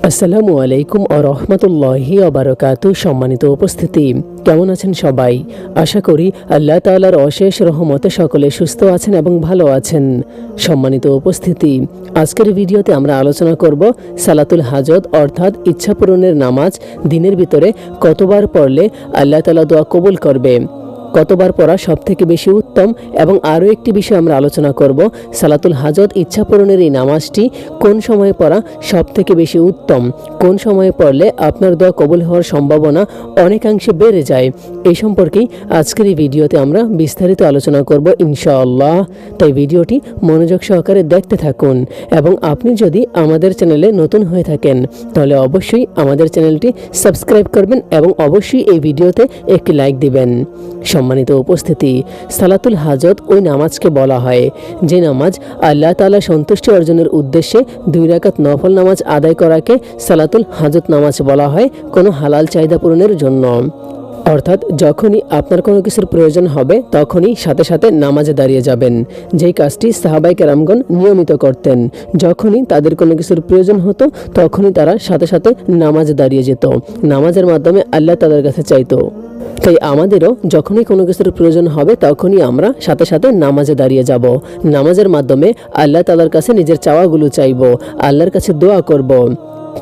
আসসালামু আলাইকুম ও রহমতুল্লাহি ওবারাকাতু। সম্মানিত উপস্থিতি, কেমন আছেন সবাই? আশা করি আল্লাহ তাআলার অশেষ রহমতে সকলে সুস্থ আছেন এবং ভালো আছেন। সম্মানিত উপস্থিতি, আজকের ভিডিওতে আমরা আলোচনা করব সালাতুল হাজত অর্থাৎ ইচ্ছা পূরণের নামাজ দিনের ভিতরে কতবার পড়লে আল্লাহ তাআলা দোয়া কবুল করবে, কতবার পড়া সবথেকে বেশি উত্তম, এবং আরও একটি বিষয় আমরা আলোচনা করব সালাতুল হাজত ইচ্ছা পূরণের এই নামাজটি কোন সময়ে পড়া সবথেকে বেশি উত্তম, কোন সময়ে পড়লে আপনার দোয়া কবুল হওয়ার সম্ভাবনা অনেকাংশে বেড়ে যায়। এই সম্পর্কেই আজকের এই ভিডিওতে আমরা বিস্তারিত আলোচনা করব ইনশাআল্লাহ। তাই ভিডিওটি মনোযোগ সহকারে দেখতে থাকুন, এবং আপনি যদি আমাদের চ্যানেলে নতুন হয়ে থাকেন তাহলে অবশ্যই আমাদের চ্যানেলটি সাবস্ক্রাইব করবেন এবং অবশ্যই এই ভিডিওতে একটি লাইক দিবেন। সম্মানিত উপস্থিতি, সালাতুল হাজত ওই নামাজকে বলা হয় যে নামাজ আল্লাহ তাআলা সন্তুষ্টি অর্জনের উদ্দেশ্যে 2 রাকাত নফল নামাজ আদায় করাকে সালাতুল হাজত নামাজ বলা হয় কোনো হালাল চাহিদা পূরণের জন্য। অর্থাৎ যখনই আপনার কোনো কিছুর প্রয়োজন হবে তখনই সাথে সাথে নামাজে দাঁড়িয়ে যাবেন, যেই কাজটি সাহাবায়ে কেরামগণ নিয়মিত করতেন। যখনই তাদের কোনো কিছুর প্রয়োজন হতো তখনই তারা সাথে সাথে নামাজে দাঁড়িয়ে যেত, নামাজের মাধ্যমে আল্লাহ তাআলার কাছে চাইতো। তাই আমাদেরও যখনই কোনো কিছুর প্রয়োজন হবে তখনই আমরা সাথে সাথে নামাজে দাঁড়িয়ে যাব, নামাজের মাধ্যমে আল্লাহ তাআলার কাছে নিজের চাওয়াগুলো চাইব, আল্লাহর কাছে দোয়া করব।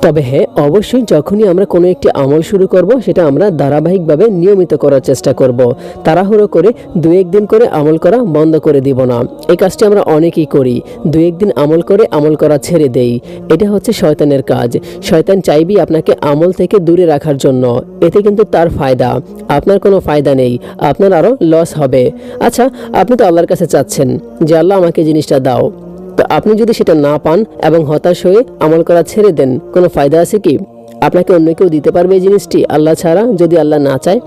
তবে হ্যাঁ, অবশ্যই যখনই আমরা কোনো একটি আমল শুরু করব সেটা আমরা ধারাবাহিকভাবে নিয়মিত করার চেষ্টা করব। তাড়াহুড়ো করে 2-1 দিন করে আমল করা বন্ধ করে দিব না। এই কাজটি আমরা অনেকেই করি, 2-1 দিন আমল করে আমল করা ছেড়ে দেই। এটা হচ্ছে শয়তানের কাজ। শয়তান চাইবেই আপনাকে আমল থেকে দূরে রাখার জন্য। এতে কিন্তু তার ফায়দা, আপনার কোনো ফায়দা নেই, আপনার আরও লস হবে। আচ্ছা, আপনি তো আল্লাহর কাছে চাচ্ছেন যে আল্লাহ আমাকে জিনিসটা দাও, তো আপনি যদি সেটা না পান এবং হতাশ হয়ে আমল করা ছেড়ে দেন, কোনো ফায়দা আছে কি? আপনাকে অন্য কেউ দিতে পারবে এই জিনিসটি আল্লাহ ছাড়া? যদি আল্লাহ না চায়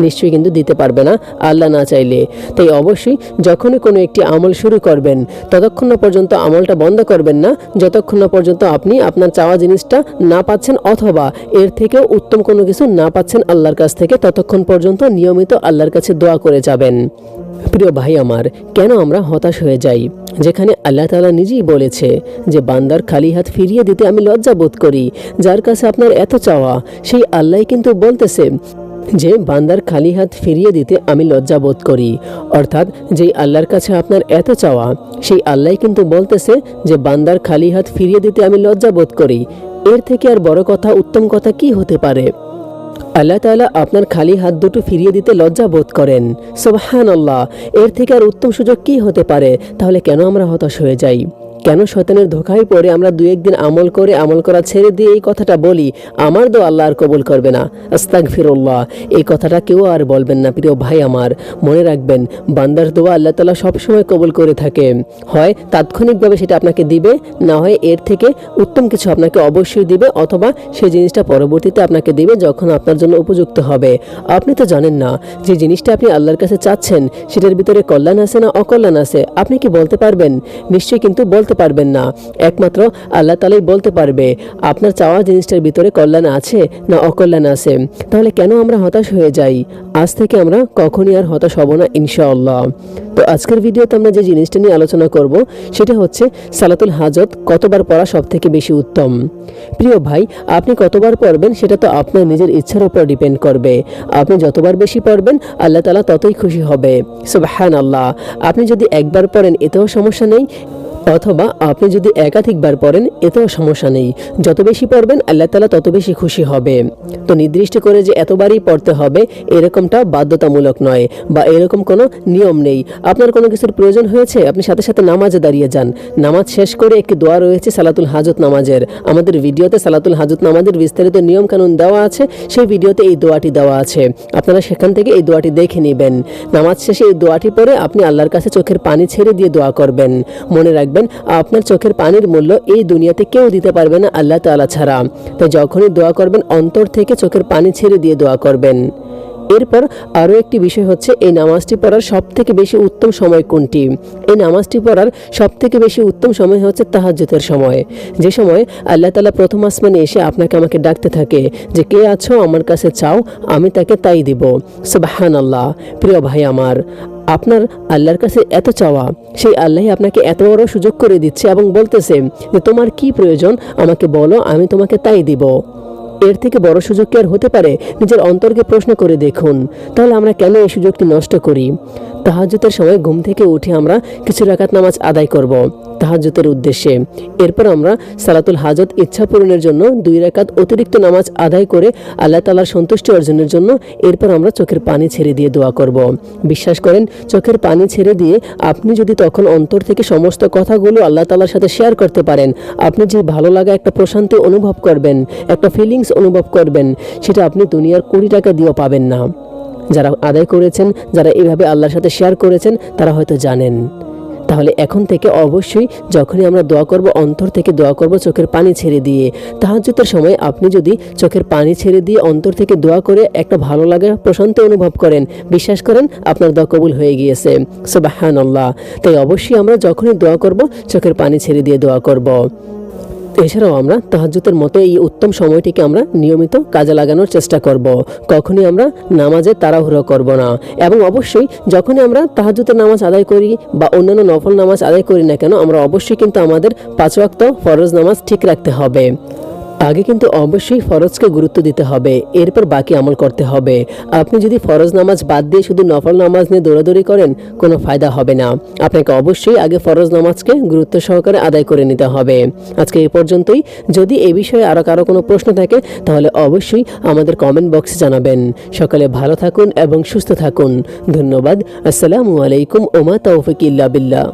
নিশ্চয়ই কিন্তু দিতে পারবে না, আল্লাহ না চাইলে। তাই অবশ্যই যখনই কোনো একটি আমল শুরু করবেন ততক্ষণ না পর্যন্ত আমলটা বন্ধ করবেন না যতক্ষণ না পর্যন্ত আপনি আপনার চাওয়া জিনিসটা না পাচ্ছেন, অথবা এর থেকেও উত্তম কোনো কিছু না পাচ্ছেন আল্লাহর কাছ থেকে। ততক্ষণ পর্যন্ত নিয়মিত আল্লাহর কাছে দোয়া করে যাবেন। প্রিয় ভাই আমার, কেন আমরা হতাশ হয়ে যাই, যেখানে আল্লাহ তাআলা নিজেই বলেছে যে বান্দার খালি হাত ফিরিয়ে দিতে আমি লজ্জা বোধ করি। যার কাছে আপনার এত চাওয়া, সেই আল্লাহ কিন্তু বলতেছে যে বান্দার খালি হাত ফিরিয়ে দিতে আমি লজ্জা বোধ করি। অর্থাৎ যেই আল্লাহর কাছে আপনার এত চাওয়া, সেই আল্লাহ কিন্তু বলতেছে যে বান্দার খালি হাত ফিরিয়ে দিতে আমি লজ্জা বোধ করি। এর থেকে আর বড় কথা, উত্তম কথা কি হতে পারে? আল্লাহ তাআলা আপনার খালি হাত দুটো ফিরিয়ে দিতে লজ্জা বোধ করেন। সুবহানাল্লাহ, এর থেকে আর উত্তম সুযোগ কি হতে পারে? তাহলে কেন আমরা হতাশ হয়ে যাই? কেন শয়তানের ধোঁকায় পড়ে আমরা 2-1 দিন আমল করে আমল করা ছেড়ে দিয়ে এই কথাটা বলি, আমার দোয়া আল্লাহ আর কবুল করবে না, আস্তাগফিরুল্লাহ। এই কথাটা কেউ আর বলবেন না। প্রিয় ভাই আমার, মনে রাখবেন বান্দার দোয়া আল্লাহ তাআলা সবসময় কবুল করে থাকে। হয় তাৎক্ষণিকভাবে সেটা আপনাকে দিবে, না হয় এর থেকে উত্তম কিছু আপনাকে অবশ্যই দিবে, অথবা সেই জিনিসটা পরবর্তীতে আপনাকে দিবে যখন আপনার জন্য উপযুক্ত হবে। আপনি তো জানেন না যে জিনিসটা আপনি আল্লাহর কাছে চাচ্ছেন সেটার ভিতরে কল্যাণ আছে না অকল্যাণ আছে। আপনি কি বলতে পারবেন? নিশ্চয়ই কিন্তু বলতে পারবেন না। একমাত্র আল্লাহ তাআলাই বলতে পারবে আপনার চাওয়া জিনিসটার ভিতরে কল্যাণ আছে না অকল্যাণ আছে। তাহলে কেন আমরা হতাশ হয়ে যাই? আজ থেকে আমরা কখনই আর হতাশ হব না ইনশাআল্লাহ। তো আজকের ভিডিওতে আমরা যে জিনিসটা নিয়ে আলোচনা করব সেটা হচ্ছে সালাতুল হাজত কতবার পড়া সবথেকে বেশি উত্তম। প্রিয় ভাই, আপনি কতবার পড়বেন সেটা তো আপনার নিজের ইচ্ছার উপর ডিপেন্ড করবে। আপনি যতবার বেশি পড়বেন আল্লাহ তাআলা ততই খুশি হবে। সুবহানাল্লাহ। আপনি যদি একবার পড়েন এতেও সমস্যা নেই, অথবা আপনি যদি একাধিকবার পড়েন এতেও সমস্যা নেই। যত বেশি পড়বেন আল্লাহ তাআলা তত বেশি খুশি হবে। তো নির্দিষ্ট করে যে এতবারই পড়তে হবে এরকমটা বাধ্যতামূলক নয়, বা এরকম কোনো নিয়ম নেই। আপনার কোনো কিছুর প্রয়োজন হয়েছে, আপনি সাথে সাথে নামাজে দাঁড়িয়ে যান। নামাজ শেষ করে একটি দোয়া রয়েছে সালাতুল হাজত নামাজের। আমাদের ভিডিওতে সালাতুল হাজত নামাজের বিস্তারিত নিয়ম কানুন দেওয়া আছে, সেই ভিডিওতে এই দোয়াটি দেওয়া আছে। আপনারা সেখান থেকে এই দোয়াটি দেখে নেবেন। নামাজ শেষে এই দোয়াটি পড়ে আপনি আল্লাহর কাছে চোখের পানি ছেড়ে দিয়ে দোয়া করবেন। মনে রাখবেন আপনার চোখের পানির মূল্য এই দুনিয়াতে কেউ দিতে পারবে না আল্লাহ তাআলা ছাড়া। তাই যখনই দোয়া করবেন অন্তর থেকে চোখের পানি ছেড়ে দিয়ে দোয়া করবেন। এরপর আরও একটি বিষয় হচ্ছে এই নামাজটি পড়ার সবথেকে বেশি উত্তম সময় কোনটি? এই নামাজটি পড়ার সবথেকে বেশি উত্তম সময় হচ্ছে তাহাজ্জুদের সময়, যে সময় আল্লাহ তাআলা প্রথম আসমানে এসে আপনাকে আমাকে ডাকতে থাকে যে কে আছো আমার কাছে চাও, আমি তাকে তাই দিব। সুবহানাল্লাহ। প্রিয় ভাই আমার, আপনার আল্লাহর কাছে এত চাওয়া, সেই আল্লাহ আপনাকে এত বড় সুযোগ করে দিচ্ছে এবং বলতেছে যে তোমার কি প্রয়োজন আমাকে বলো, আমি তোমাকে তাই দিব। এর থেকে বড় সুযোগ কি আর হতে পারে? নিজের অন্তরকে প্রশ্ন করে দেখুন। তাহলে আমরা কেন এই সুযোগটি নষ্ট করি? তাহাজ্জুদের সময় ঘুম থেকে উঠে আমরা কিছু রাকাত নামাজ আদায় করব তাহাজ্জুদের উদ্দেশ্যে। এরপর আমরা সালাতুল হাজত ইচ্ছা পূরণের জন্য 2 রাকাত অতিরিক্ত নামাজ আদায় করে আল্লাহ তাআলার সন্তুষ্টি অর্জনের জন্য এরপর আমরা চোখের পানি ছেড়ে দিয়ে দোয়া করব। বিশ্বাস করেন, চোখের পানি ছেড়ে দিয়ে আপনি যদি তখন অন্তর থেকে সমস্ত কথাগুলো আল্লাহ তাআলার সাথে শেয়ার করতে পারেন, আপনি যে ভালো লাগা, একটা প্রশান্তি অনুভব করবেন, একটা ফিলিংস অনুভব করবেন, সেটা আপনি দুনিয়ার 20 টাকা দিয়েও পাবেন না। যারা আদায় করেছেন, যারা এভাবে আল্লাহর সাথে শেয়ার করেছেন, তারা হয়তো জানেন। তাহলে এখন থেকে অবশ্যই যখনই আমরা দোয়া করব, অন্তর থেকে দোয়া করব চোখের পানি ছেড়ে দিয়ে। তাহাজ্জুদের সময় আপনি যদি চোখের পানি ছেড়ে দিয়ে অন্তর থেকে দোয়া করে একটা ভালো লাগা, প্রশান্তি অনুভব করেন, বিশ্বাস করেন আপনার দোয়া কবুল হয়ে গিয়েছে। সুবহানাল্লাহ। তাই অবশ্যই আমরা যখনই দোয়া করব চোখের পানি ছেড়ে দিয়ে দোয়া করব। এছাড়াও আমরা তাহাজ্জুদের মতো এই উত্তম সময়টিকে আমরা নিয়মিত কাজে লাগানোর চেষ্টা করব। কখনই আমরা নামাজে তাড়াহুড়ো করব না। এবং অবশ্যই যখনই আমরা তাহাজ্জুদের নামাজ আদায় করি বা অন্যান্য নফল নামাজ আদায় করি না কেন, আমরা অবশ্যই কিন্তু আমাদের 5 ওয়াক্ত ফরজ নামাজ ঠিক রাখতে হবে। আগে কিন্তু অবশ্যই ফরজকে গুরুত্ব দিতে হবে, এরপর বাকি আমল করতে হবে। আপনি যদি ফরজ নামাজ বাদ দিয়ে শুধু নফল নামাজ নিয়ে দৌড়াদৌড়ি করেন, কোনো ফায়দা হবে না। আপনাকে অবশ্যই আগে ফরজ নামাজকে গুরুত্ব সহকারে আদায় করে নিতে হবে। আজকে এই পর্যন্তই। যদি এই বিষয়ে আরও কারো কোনো প্রশ্ন থাকে তাহলে অবশ্যই আমাদের কমেন্ট বক্সে জানাবেন। সকালে ভালো থাকুন এবং সুস্থ থাকুন। ধন্যবাদ। আসসালামু আলাইকুম ওয়া মা তাওফিক ইল্লা বিল্লাহ।